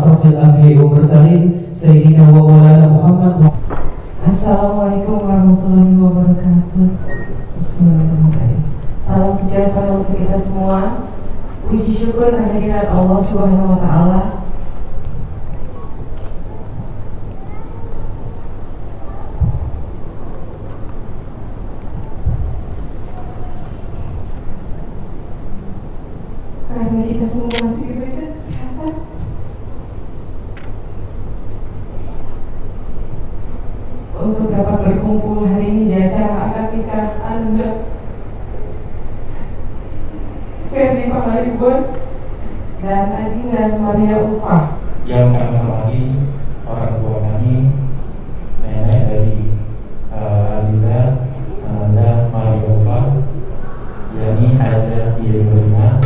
asrofil anbiya'i wa mursalin sayyidina wa maulana Muhammad. Assalamualaikum warahmatullahi wabarakatuh. Bismillahirrahmanirrahim. Salam sejahtera untuk kita semua. Puji syukur kehadirat Allah Subhanahu wa taala. Karena kita semua masih diberikan kesehatan. Untuk dapat berkumpul hari ini di acara akad nikah Anda Ferdy dan adiknya Maria Ulfa. Yang kami hormati orang tua kami, nenek dari Adila, Ananda, Maria Ulfa, yakni Haja Irina.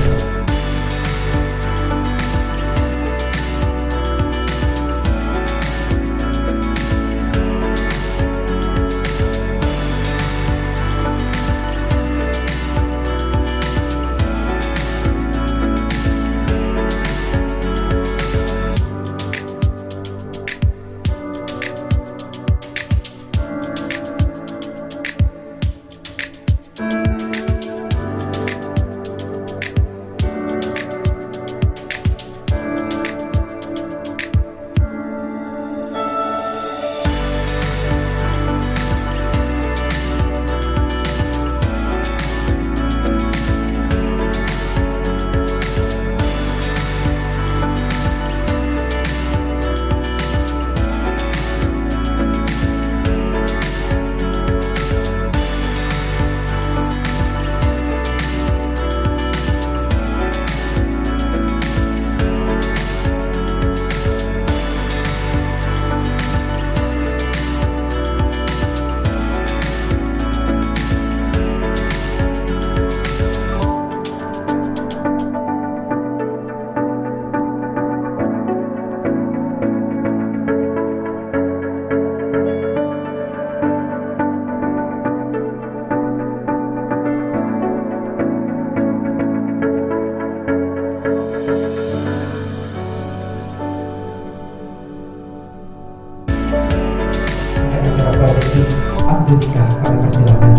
Nikah kami persilakan.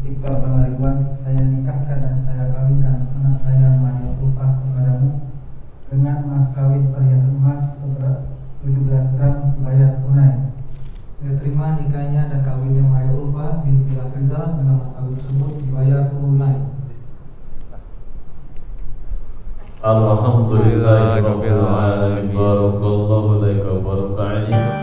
Victor Pangaribuan, saya nikahkan dan saya kawinkan anak saya Maria Ulfa kepadamu dengan mas kawin perhiasan emas seberat 17 gram bayar tunai. Saya terima nikahnya dan kawinnya Maria Ulfa binti Afrizal dengan mas kawin tersebut dibayar tunai. Alhamdulillahirabbil alamin. Barakallahu laka baraka alaika.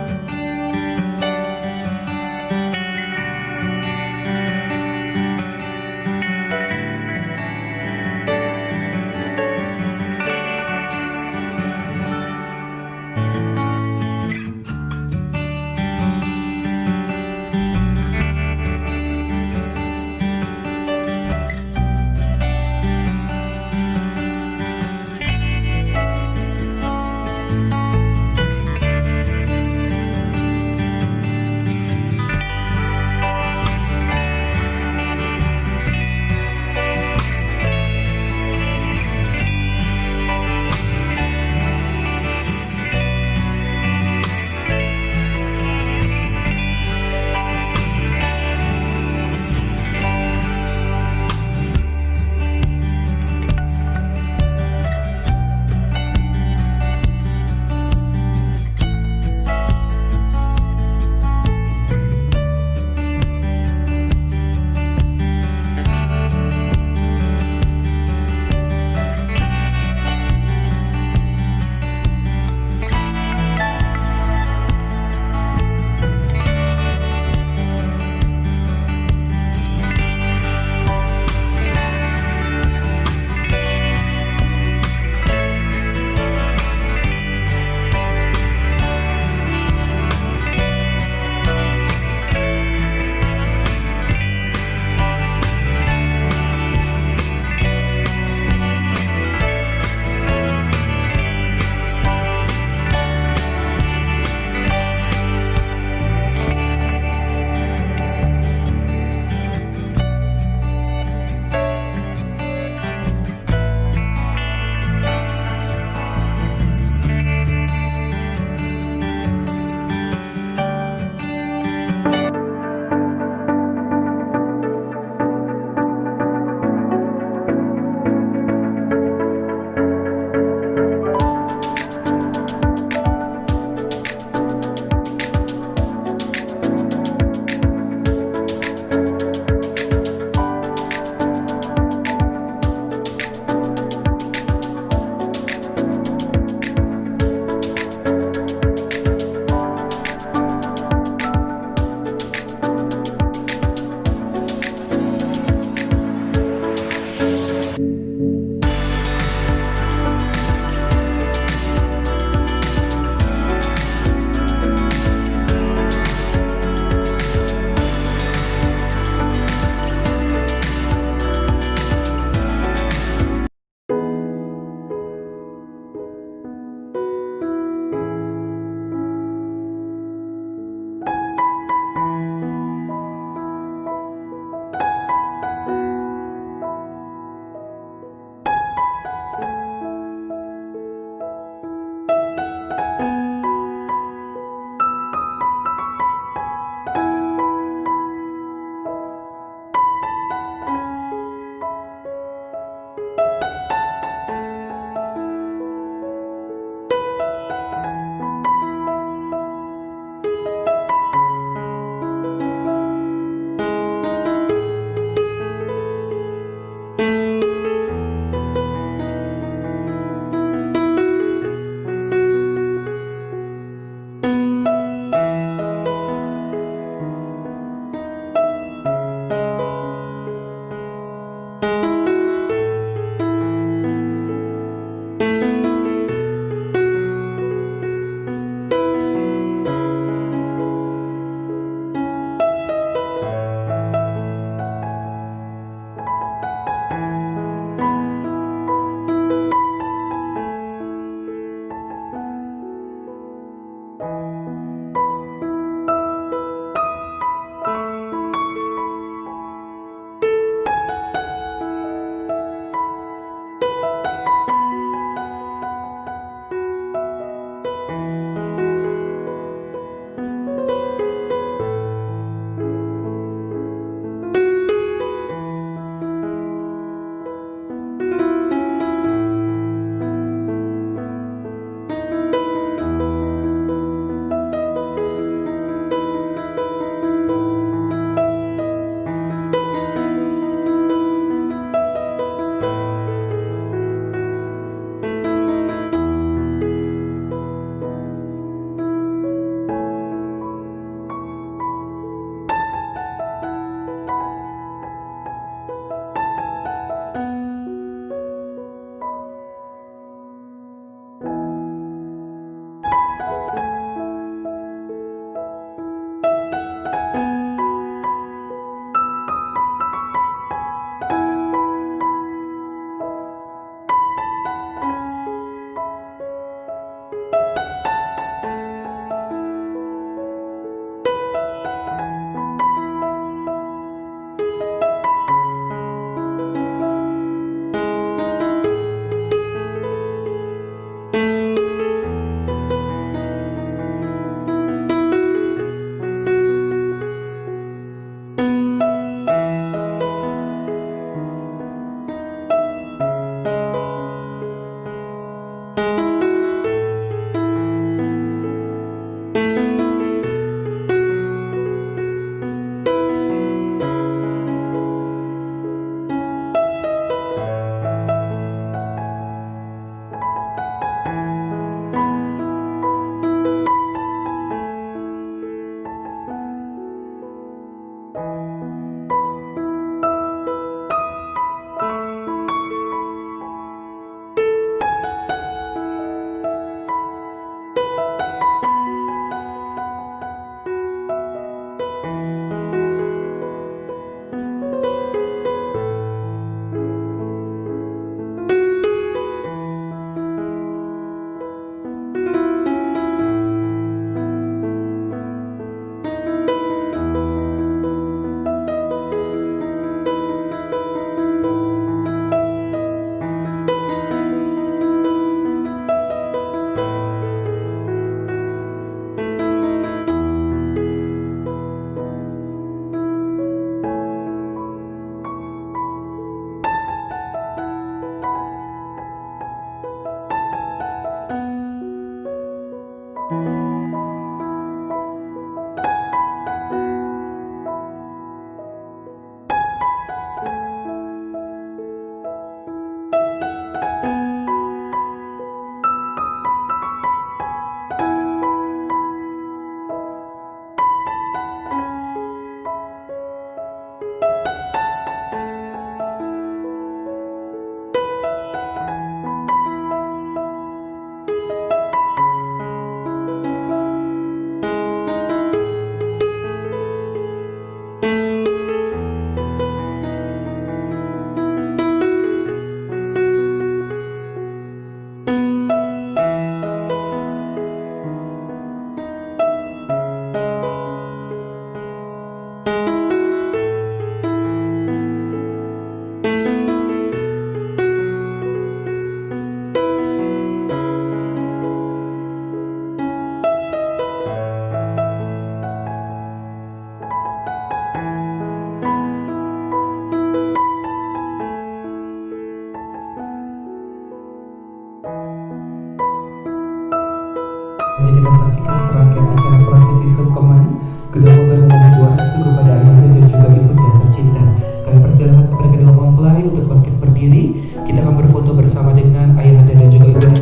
Jadi kita saksikan serangkaian acara prosesi sungkeman kedua mempelai memohon doa restu kepada ayahanda dan juga ibunda tercinta. Kami persilakan kepada kedua mempelai untuk bangkit berdiri. Kita akan berfoto bersama dengan ayahanda dan juga ibunda.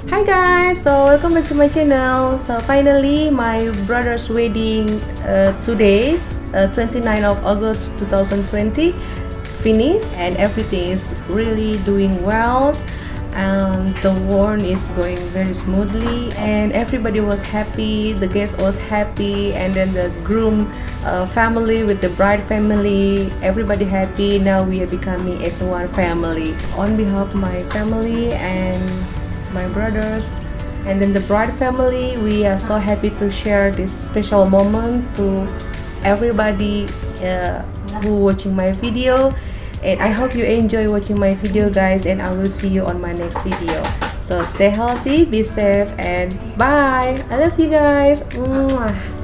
Hi guys, so welcome back to my channel. So finally my brother's wedding today, 29th of August 2020 finished, and everything is really doing well, and the work is going very smoothly and everybody was happy, the guest was happy, and then the groom family with the bride family, everybody happy. Now we are becoming as one family. On behalf of my family and my brothers and then the bride family, we are so happy to share this special moment to everybody who watching my video, and I hope you enjoy watching my video guys, and I will see you on my next video. So stay healthy, be safe, and bye. I love you guys. Mwah.